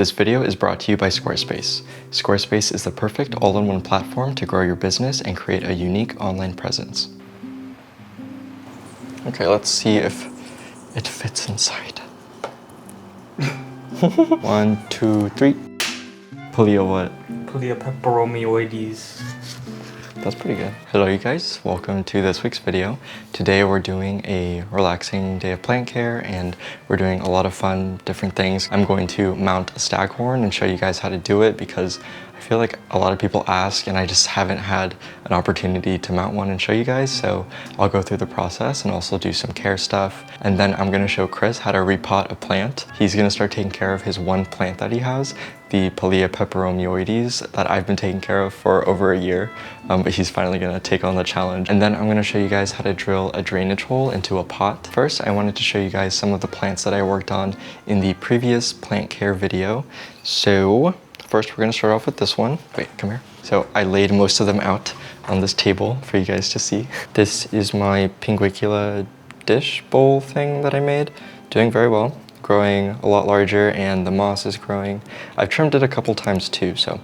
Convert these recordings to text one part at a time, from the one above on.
This video is brought to you by Squarespace. Squarespace is the perfect all-in-one platform to grow your business and create a unique online presence. Okay, let's see if it fits inside. 1, 2, 3. Polio what? Pepperomioides. That's pretty good. Hello you guys, welcome to this week's video. Today we're doing a relaxing day of plant care and we're doing a lot of fun different things. I'm going to mount a staghorn and show you guys how to do it because I feel like a lot of people ask and I just haven't had an opportunity to mount one and show you guys. So I'll go through the process and also do some care stuff. And then I'm gonna show Chris how to repot a plant. He's gonna start taking care of his one plant that he has, the pepperomioides that I've been taking care of for over a year, but he's finally gonna take on the challenge. And then I'm gonna show you guys how to drill a drainage hole into a pot. First, I wanted to show you guys some of the plants that I worked on in the previous plant care video. So first, we're gonna start off with this one. Wait, come here. So I laid most of them out on this table for you guys to see. This is my pinguicula dish bowl thing that I made. Doing very well. Growing a lot larger and the moss is growing. I've trimmed it a couple times too, so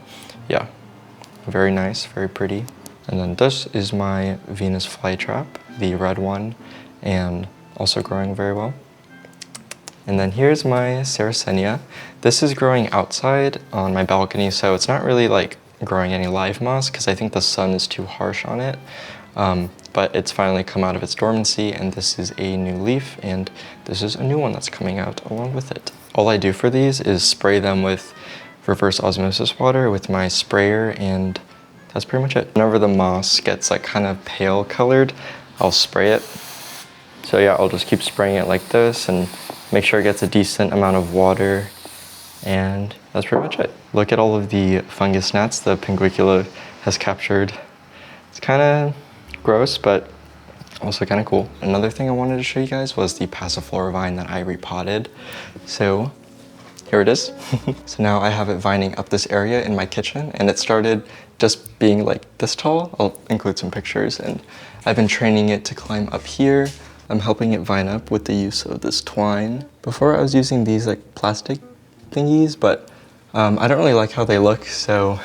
yeah. Very nice, very pretty. And then this is my Venus flytrap, the red one, and also growing very well. And then here's my Sarracenia. This is growing outside on my balcony, so it's not really like growing any live moss because I think the sun is too harsh on it. But it's finally come out of its dormancy, and this is a new leaf, and this is a new one that's coming out along with it. All I do for these is spray them with reverse osmosis water with my sprayer, and that's pretty much it. Whenever the moss gets like kind of pale colored, I'll spray it. So yeah, I'll just keep spraying it like this and make sure it gets a decent amount of water, and that's pretty much it. Look at all of the fungus gnats the pinguicula has captured. It's kind of gross, but also kind of cool. Another thing I wanted to show you guys was the passiflora vine that I repotted. So here it is. So now I have it vining up this area in my kitchen, and it started just being like this tall. I'll include some pictures, and I've been training it to climb up here. I'm helping it vine up with the use of this twine. Before I was using these like plastic thingies, but I don't really like how they look, so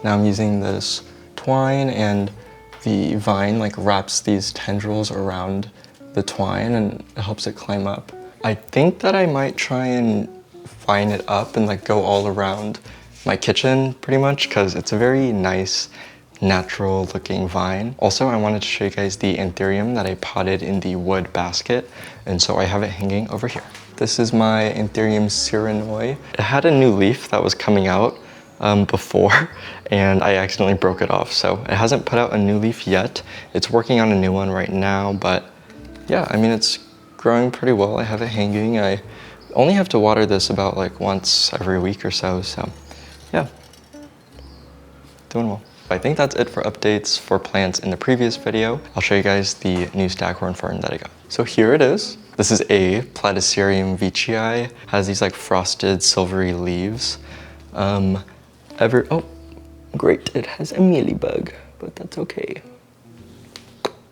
now I'm using this twine, and the vine like wraps these tendrils around the twine and it helps it climb up. I think that I might try and vine it up and like go all around my kitchen pretty much, because it's a very nice natural looking vine. Also, I wanted to show you guys the anthurium that I potted in the wood basket, and so I have it hanging over here. This is my anthurium cyrenoi. It had a new leaf that was coming out before, and I accidentally broke it off, so it hasn't put out a new leaf yet. It's working on a new one right now, but yeah, I mean, it's growing pretty well. I have it hanging. I only have to water this about like once every week or so yeah, doing well. I think that's it for updates for plants in the previous video. I'll show you guys the new staghorn fern that I got. So here it is. This is a platycerium veitchii. Has these like frosted silvery leaves. Oh, great, it has a mealybug, but that's okay.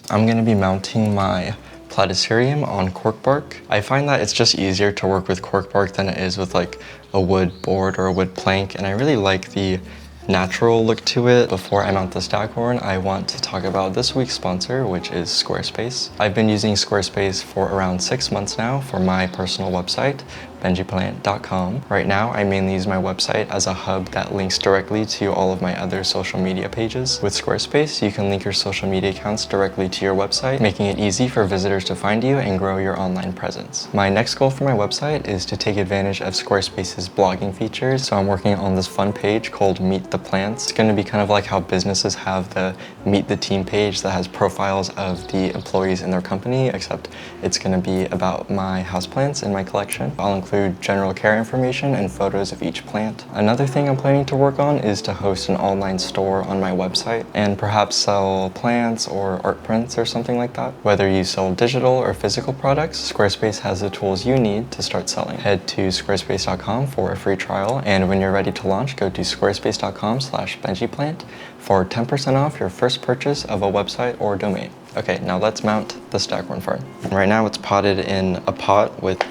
I'm gonna be mounting my platycerium on cork bark. I find that it's just easier to work with cork bark than it is with like a wood board or a wood plank, and I really like the natural look to it. Before I mount the staghorn, I want to talk about this week's sponsor, which is Squarespace. I've been using Squarespace for around 6 months now for my personal website, benjiplant.com. Right now, I mainly use my website as a hub that links directly to all of my other social media pages. With Squarespace, you can link your social media accounts directly to your website, making it easy for visitors to find you and grow your online presence. My next goal for my website is to take advantage of Squarespace's blogging features, so I'm working on this fun page called Meet the Plants. It's going to be kind of like how businesses have the Meet the Team page that has profiles of the employees in their company, except it's going to be about my houseplants in my collection. I'll include general care information and photos of each plant. Another thing I'm planning to work on is to host an online store on my website and perhaps sell plants or art prints or something like that. Whether you sell digital or physical products, Squarespace has the tools you need to start selling. Head to squarespace.com for a free trial, and when you're ready to launch, go to squarespace.com/benjiplant for 10% off your first purchase of a website or domain. Okay, now let's mount the staghorn fern. Right now it's potted in a pot with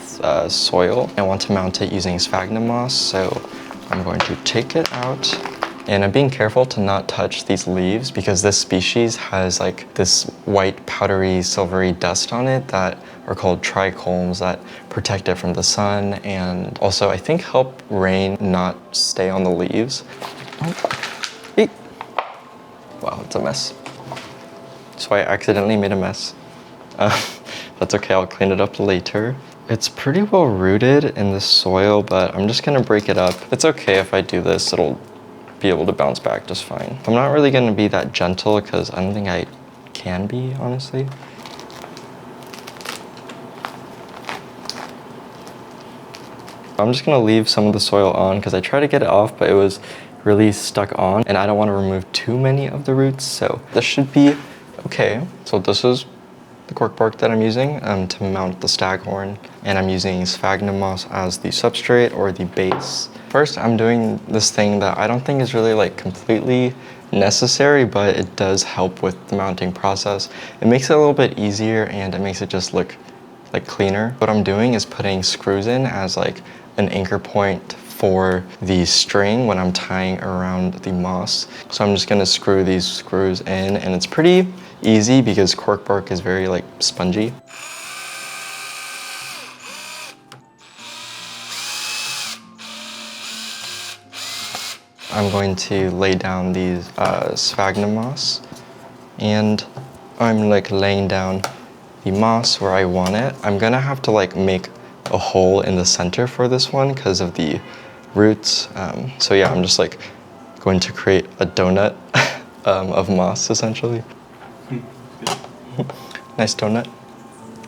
soil. I want to mount it using sphagnum moss, so I'm going to take it out. And I'm being careful to not touch these leaves because this species has like this white powdery silvery dust on it that are called trichomes that protect it from the sun and also I think help rain not stay on the leaves. Eek. Wow, it's a mess. So I accidentally made a mess. That's okay, I'll clean it up later. It's pretty well rooted in the soil, but I'm just gonna break it up. It's okay if I do this, it'll be able to bounce back just fine. I'm not really gonna be that gentle because I don't think I can be, honestly. I'm just gonna leave some of the soil on because I tried to get it off, but it was really stuck on and I don't wanna remove too many of the roots, so this should be okay. So this is the cork bark that I'm using to mount the staghorn, and I'm using sphagnum moss as the substrate or the base. First, I'm doing this thing that I don't think is really like completely necessary, but it does help with the mounting process. It makes it a little bit easier and it makes it just look like cleaner. What I'm doing is putting screws in as like an anchor point for the string when I'm tying around the moss. So I'm just gonna screw these screws in, and it's pretty easy because cork bark is very like spongy. I'm going to lay down these sphagnum moss, and I'm like laying down the moss where I want it. I'm gonna have to like make a hole in the center for this one because of the roots. So yeah, I'm just like going to create a donut of moss essentially. Nice donut.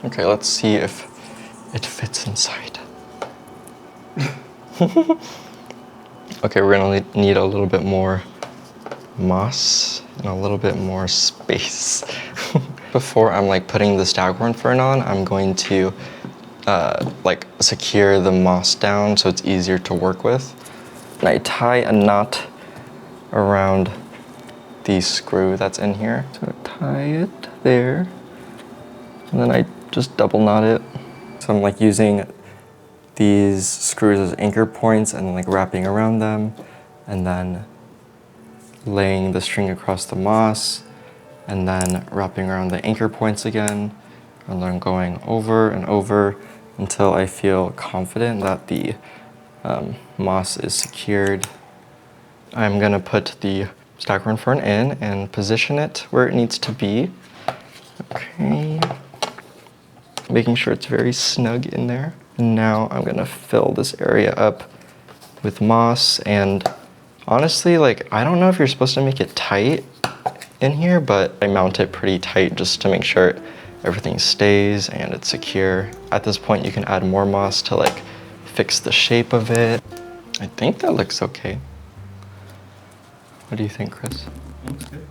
Okay, let's see if it fits inside. Okay, we're gonna need a little bit more moss and a little bit more space. Before I'm like putting the staghorn fern on, I'm going to like secure the moss down so it's easier to work with. And I tie a knot around the screw that's in here. So I tie it there, and then I just double knot it. So I'm like using these screws as anchor points and like wrapping around them, and then laying the string across the moss, and then wrapping around the anchor points again, and then going over and over until I feel confident that the moss is secured. I'm gonna put the staghorn fern in and position it where it needs to be. Okay. Making sure it's very snug in there. And now I'm gonna fill this area up with moss, and honestly, like, I don't know if you're supposed to make it tight in here, but I mount it pretty tight just to make sure everything stays and it's secure. At this point, you can add more moss to like fix the shape of it. I think that looks okay. What do you think, Chris? Looks good.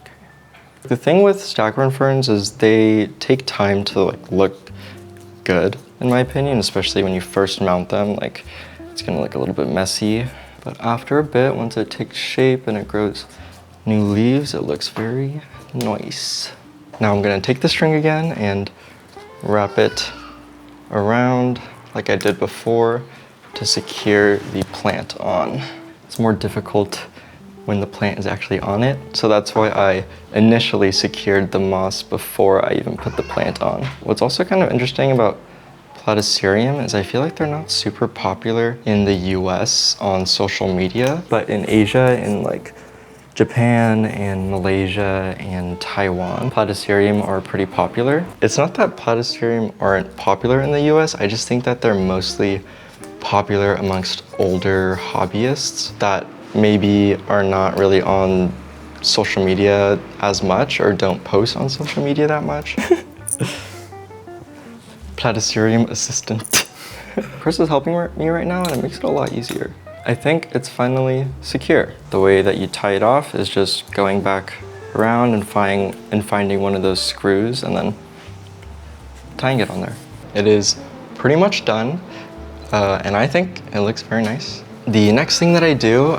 Okay. The thing with staghorn ferns is they take time to like look good, in my opinion, especially when you first mount them. Like, it's gonna look a little bit messy, but after a bit, once it takes shape and it grows new leaves, it looks very nice. Now I'm gonna take the string again and wrap it around like I did before to secure the plant on. It's more difficult when the plant is actually on it, so that's why I initially secured the moss before I even put the plant on. What's also kind of interesting about platycerium is I feel like they're not super popular in the US on social media, but in Asia, in like Japan and Malaysia and Taiwan, platycerium are pretty popular. It's not that platycerium aren't popular in the US, I just think that they're mostly popular amongst older hobbyists that maybe are not really on social media as much or don't post on social media that much. Platycerium assistant. Chris is helping me right now and it makes it a lot easier. I think it's finally secure. The way that you tie it off is just going back around and finding one of those screws and then tying it on there. It is pretty much done, and I think it looks very nice. The next thing that I do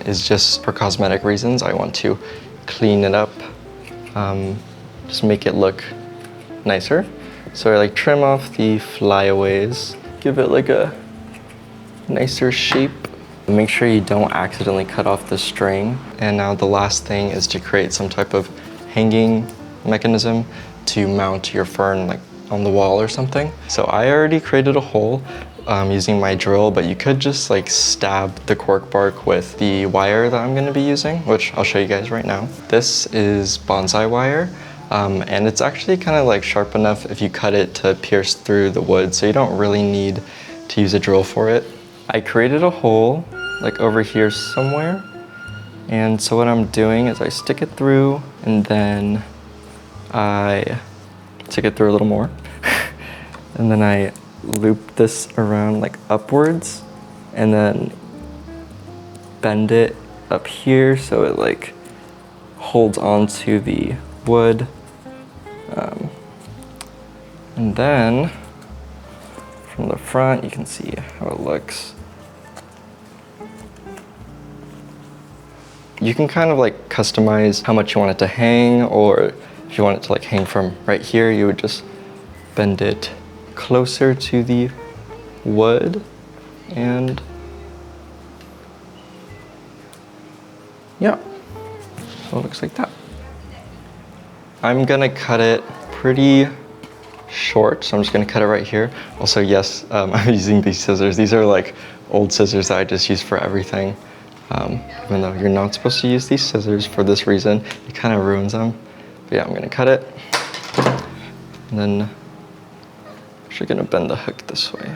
is just for cosmetic reasons. I want to clean it up just make it look nicer. So I like trim off the flyaways, give it like a nicer shape. Make sure you don't accidentally cut off the string. And now the last thing is to create some type of hanging mechanism to mount your fern like on the wall or something. So I already created a hole using my drill, but you could just like stab the cork bark with the wire that I'm gonna be using, which I'll show you guys right now. This is bonsai wire, and it's actually kind of like sharp enough if you cut it to pierce through the wood, so you don't really need to use a drill for it. I created a hole like over here somewhere. And so what I'm doing is I stick it through and then I stick it through a little more. And then I loop this around like upwards and then bend it up here so it like holds onto the wood. And then from the front you can see how it looks. You can kind of like customize how much you want it to hang, or if you want it to like hang from right here, you would just bend it closer to the wood and yeah, so it looks like that. I'm gonna cut it pretty short, so I'm just gonna cut it right here. Also, yes, I'm using these scissors. These are like old scissors that I just use for everything. Even though you're not supposed to use these scissors for this reason, it kind of ruins them. But yeah, I'm gonna cut it. And then I'm actually gonna bend the hook this way.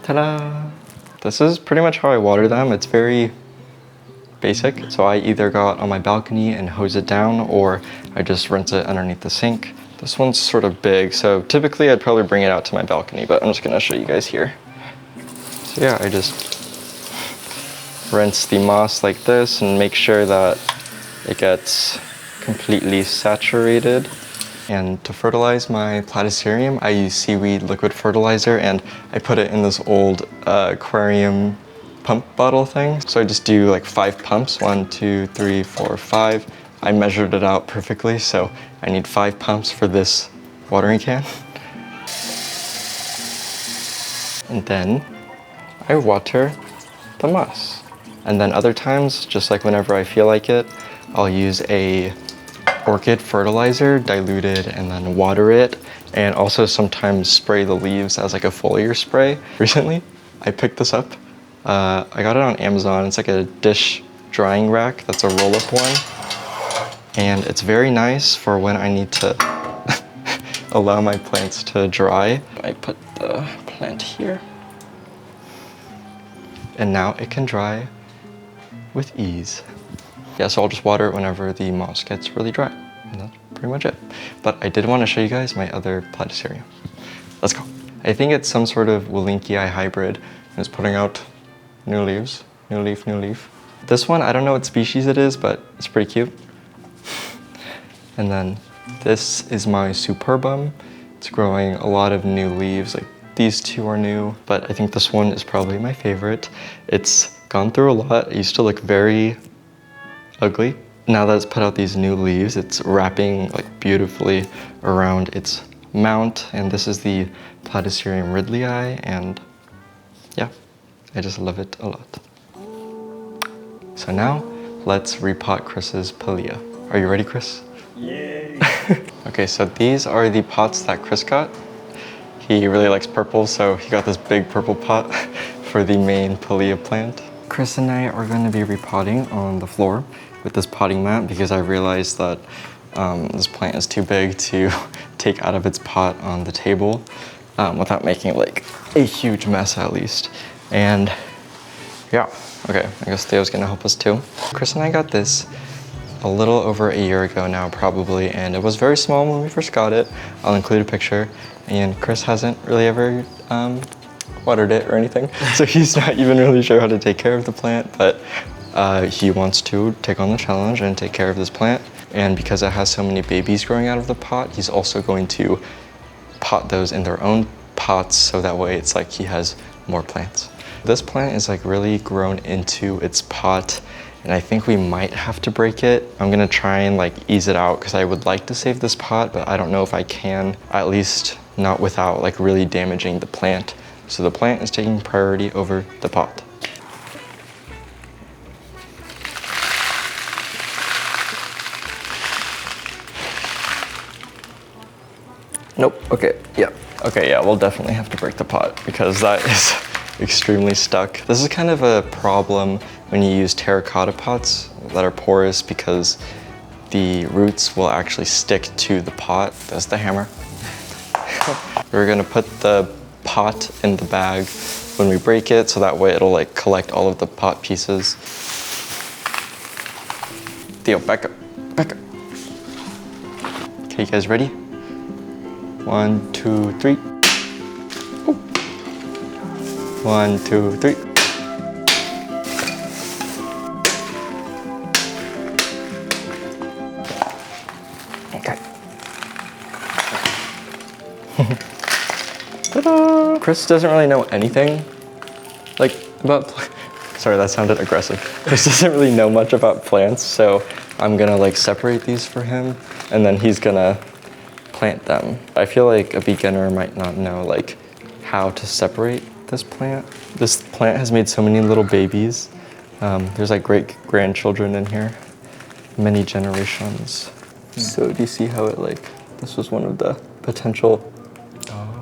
Ta-da! This is pretty much how I water them. It's very basic. So I either go out on my balcony and hose it down, or I just rinse it underneath the sink. This one's sort of big, so typically I'd probably bring it out to my balcony, but I'm just gonna show you guys here. So yeah, I just rinse the moss like this and make sure that it gets completely saturated. And to fertilize my platycerium, I use seaweed liquid fertilizer, and I put it in this old aquarium pump bottle thing. So I just do like 5 pumps, 1, 2, 3, 4, 5. I measured it out perfectly, so I need 5 pumps for this watering can. And then I water the moss. And then other times, just like whenever I feel like it, I'll use a orchid fertilizer, dilute it and then water it, and also sometimes spray the leaves as like a foliar spray. Recently, I picked this up. I got it on Amazon. It's like a dish drying rack. That's a roll-up one. And it's very nice for when I need to allow my plants to dry. I put the plant here. And now it can dry with ease. Yeah, so I'll just water it whenever the moss gets really dry. And that's pretty much it. But I did want to show you guys my other platycerium. Let's go. I think it's some sort of Willinkii hybrid, and it's putting out new leaves. New leaf, new leaf. This one, I don't know what species it is, but it's pretty cute. And then this is my superbum. It's growing a lot of new leaves. Like these two are new, but I think this one is probably my favorite. It's gone through a lot. It used to look very ugly. Now that it's put out these new leaves, it's wrapping like beautifully around its mount. And this is the Platycerium ridleyi, and yeah, I just love it a lot. So now let's repot Chris's Pilea. Are you ready, Chris? Yay! Okay, so these are the pots that Chris got. He really likes purple, so he got this big purple pot for the main Pilea plant. Chris and I are going to be repotting on the floor with this potting mat because I realized that this plant is too big to take out of its pot on the table without making like a huge mess at least. And yeah, okay, I guess Theo's gonna help us too. Chris and I got this a little over a year ago now probably, and it was very small when we first got it. I'll include a picture, and Chris hasn't really ever watered it or anything, so he's not even really sure how to take care of the plant, but he wants to take on the challenge and take care of this plant. And because it has so many babies growing out of the pot, he's also going to pot those in their own pots, so that way it's like he has more plants. This plant is like really grown into its pot, and I think we might have to break it. I'm gonna try and like ease it out because I would like to save this pot, but I don't know if I can, at least not without like really damaging the plant. So the plant is taking priority over the pot. Nope, okay, yeah. Okay, yeah, we'll definitely have to break the pot because that is extremely stuck. This is kind of a problem when you use terracotta pots that are porous because the roots will actually stick to the pot. That's the hammer. We're gonna put the pot in the bag when we break it so that way it'll like collect all of the pot pieces. Theo, back up, back up. Okay, you guys ready? 1, 2, 3. Ooh. 1, 2, 3. Okay. Ta-da! Chris doesn't really know anything like about sorry, that sounded aggressive. Chris doesn't really know much about plants, so I'm gonna like separate these for him and then he's gonna plant them. I feel like a beginner might not know like how to separate this plant. This plant has made so many little babies. There's like great grandchildren in here, many generations. So do you see how it like, this was one of the potential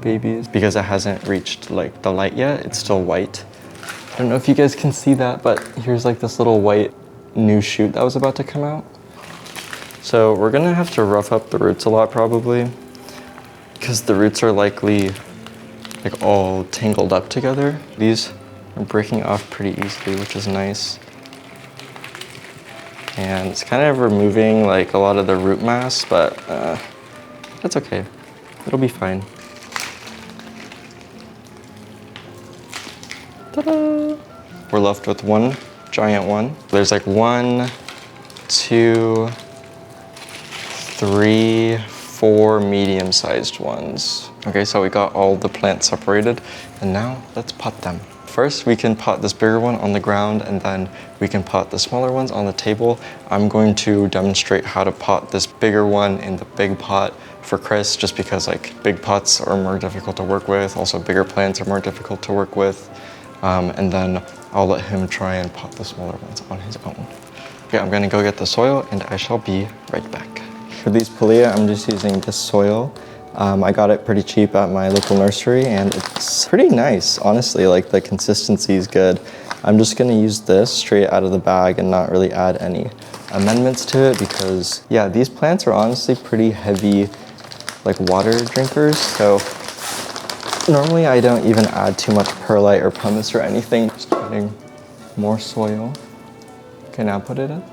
babies. Because it hasn't reached like the light yet, it's still white. I don't know if you guys can see that, but here's like this little white new shoot that was about to come out. So we're gonna have to rough up the roots a lot probably because the roots are likely like all tangled up together. These are breaking off pretty easily, which is nice. And it's kind of removing like a lot of the root mass, but that's okay. It'll be fine. Ta-da! We're left with one giant one. There's like 1, 2, 3, 4 medium-sized ones. Okay, so we got all the plants separated, and now let's pot them. First, we can pot this bigger one on the ground, and then we can pot the smaller ones on the table. I'm going to demonstrate how to pot this bigger one in the big pot for Chris, just because like big pots are more difficult to work with. Also, bigger plants are more difficult to work with. And then I'll let him try and pot the smaller ones on his own. Okay, I'm gonna go get the soil, and I shall be right back. For these palea, I'm just using this soil. I got it pretty cheap at my local nursery and it's pretty nice, honestly, like the consistency is good. I'm just gonna use this straight out of the bag and not really add any amendments to it because yeah, these plants are honestly pretty heavy, like water drinkers. So normally I don't even add too much perlite or pumice or anything. Just adding more soil. Okay, now put it in.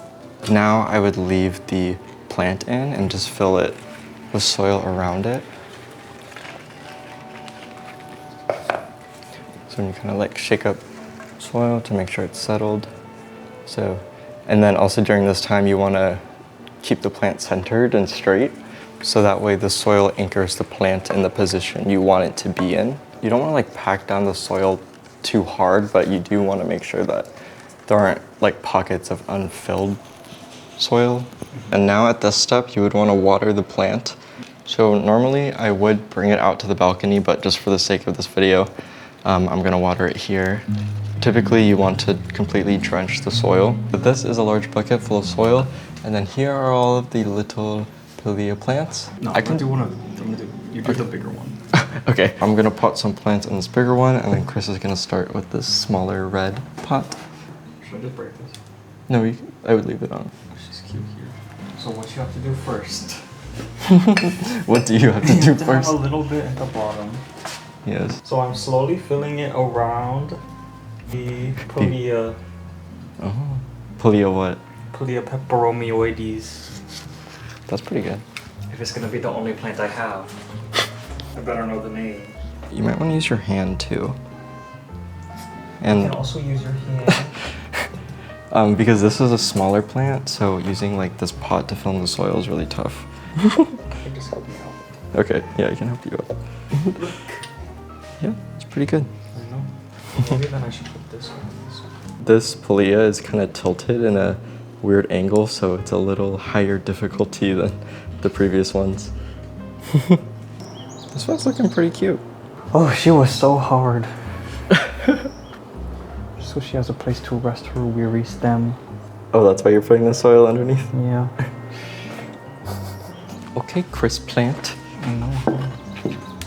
Now I would leave the plant in and just fill it with soil around it. So you kind of like shake up soil to make sure it's settled. So, and then also during this time you want to keep the plant centered and straight so that way the soil anchors the plant in the position you want it to be in. You don't want to like pack down the soil too hard, but you do want to make sure that there aren't like pockets of unfilled soil. And now at this step, you would want to water the plant. So normally I would bring it out to the balcony, but just for the sake of this video, I'm gonna water it here. Typically you want to completely drench the soil. But this is a large bucket full of soil, and then here are all of the little palea plants. No, I can do one of them. You do the bigger one. Okay, I'm gonna pot some plants in this bigger one, and then Chris is gonna start with this smaller red pot. Should I just break this? No, I would leave it on. It's just cute here. So what you have to do first? What do you have to do first? Have a little bit at the bottom. Yes. So I'm slowly filling it around the palea. Oh. Palea what? Palea peperomioides. That's pretty good. If it's gonna be the only plant I have, I better know the name. You might want to use your hand too. You can also use your hand. Because this is a smaller plant, so using like this pot to fill in the soil is really tough. You just help me out. Okay, yeah, I can help you out. Look. Yeah, it's pretty good. I know. Maybe then I should put this one. This polea is kind of tilted in a weird angle, so it's a little higher difficulty than the previous ones. This one's looking pretty cute. Oh, she was so hard. So she has a place to rest her weary stem. Oh, that's why you're putting the soil underneath? Yeah. Okay, Chris plant. I know.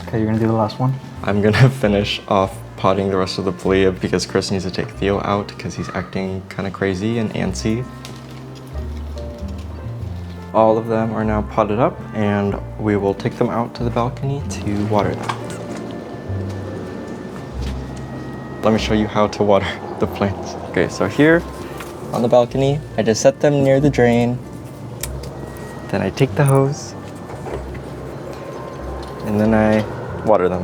Okay, you're gonna do the last one? I'm gonna finish off potting the rest of the polea because Chris needs to take Theo out because he's acting kind of crazy and antsy. All of them are now potted up and we will take them out to the balcony to water them. Let me show you how to water the plants. Okay, so here on the balcony, I just set them near the drain. Then I take the hose and then I water them.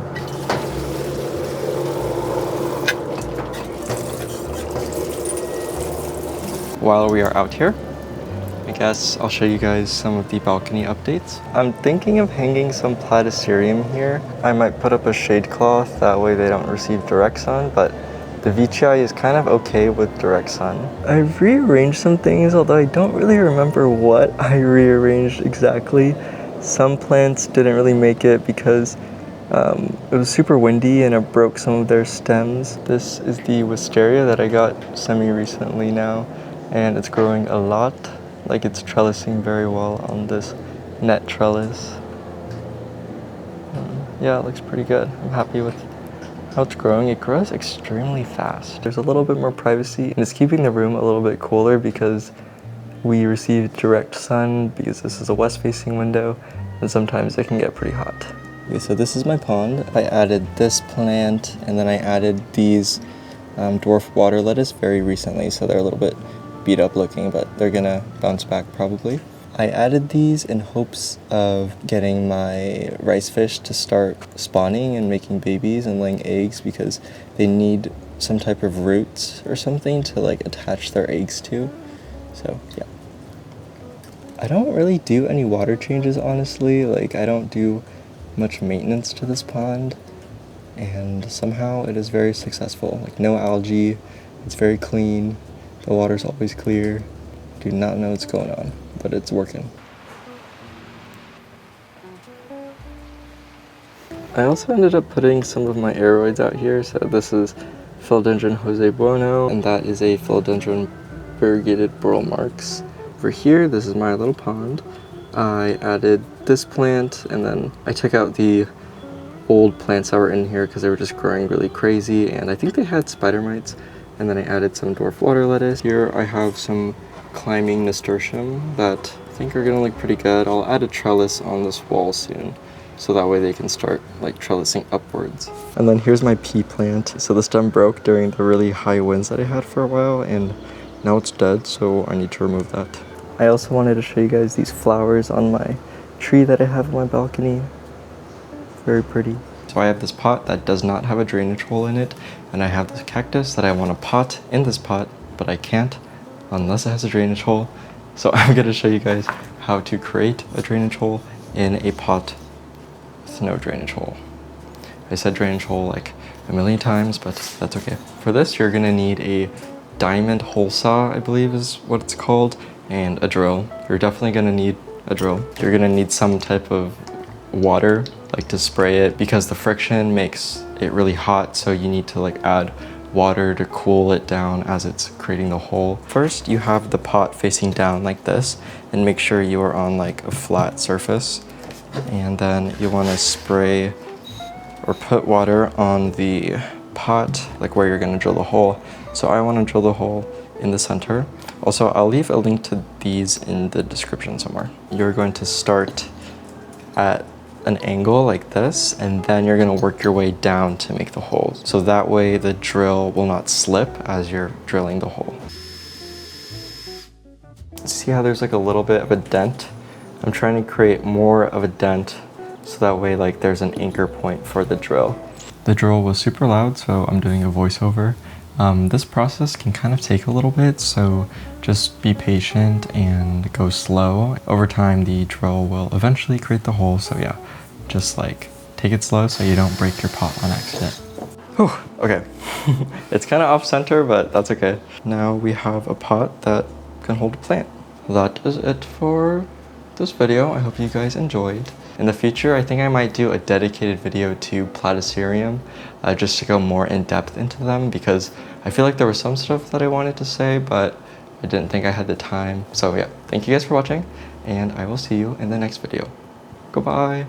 While we are out here, I guess I'll show you guys some of the balcony updates. I'm thinking of hanging some platycerium here. I might put up a shade cloth, that way they don't receive direct sun, but the veitchii is kind of okay with direct sun. I've rearranged some things, although I don't really remember what I rearranged exactly. Some plants didn't really make it because it was super windy and it broke some of their stems. This is the wisteria that I got semi-recently now, and it's growing a lot. Like, it's trellising very well on this net trellis. Yeah, it looks pretty good. I'm happy with how it's growing. It grows extremely fast. There's a little bit more privacy and it's keeping the room a little bit cooler because we receive direct sun because this is a west-facing window and sometimes it can get pretty hot. Okay, so this is my pond. I added this plant and then I added these dwarf water lettuce very recently, so they're a little bit beat up looking, but they're gonna bounce back probably. I added these in hopes of getting my rice fish to start spawning and making babies and laying eggs because they need some type of roots or something to like attach their eggs to. So yeah. I don't really do any water changes, honestly. Like, I don't do much maintenance to this pond and somehow it is very successful. Like, no algae, it's very clean. The water's always clear. Do not know what's going on, but it's working. I also ended up putting some of my aeroids out here. So this is Philodendron Jose Bueno, and that is a Philodendron variegated burl marks. Over here, this is my little pond. I added this plant, and then I took out the old plants that were in here because they were just growing really crazy, and I think they had spider mites. And then I added some dwarf water lettuce. Here I have some climbing nasturtium that I think are gonna look pretty good. I'll add a trellis on this wall soon, so that way they can start like trellising upwards. And then here's my pea plant. So the stem broke during the really high winds that I had for a while, and now it's dead, so I need to remove that. I also wanted to show you guys these flowers on my tree that I have on my balcony. Very pretty. So I have this pot that does not have a drainage hole in it, and I have this cactus that I want to pot in this pot, but I can't unless it has a drainage hole. So I'm going to show you guys how to create a drainage hole in a pot with no drainage hole. I said drainage hole like a million times, but that's okay. For this, you're going to need a diamond hole saw, I believe is what it's called, and a drill. You're definitely going to need a drill. You're going to need some type of water, like to spray it, because the friction makes it really hot, so you need to like add water to cool it down as it's creating the hole. First, you have the pot facing down like this, and make sure you are on like a flat surface, and then you want to spray or put water on the pot, like where you're going to drill the hole. So I want to drill the hole in the center. Also, I'll leave a link to these in the description somewhere. You're going to start at an angle like this, and then you're going to work your way down to make the hole. So that way the drill will not slip as you're drilling the hole. See how there's like a little bit of a dent? I'm trying to create more of a dent so that way like there's an anchor point for the drill. The drill was super loud, so I'm doing a voiceover. This process can kind of take a little bit, so just be patient and go slow. Over time, the drill will eventually create the hole, so yeah, just like take it slow so you don't break your pot on accident. Whew, okay. It's kind of off center, but that's okay. Now we have a pot that can hold a plant. That is it for this video. I hope you guys enjoyed. In the future, I think I might do a dedicated video to platycerium, just to go more in depth into them, because I feel like there was some stuff that I wanted to say, but I didn't think I had the time. So yeah, thank you guys for watching, and I will see you in the next video. Goodbye.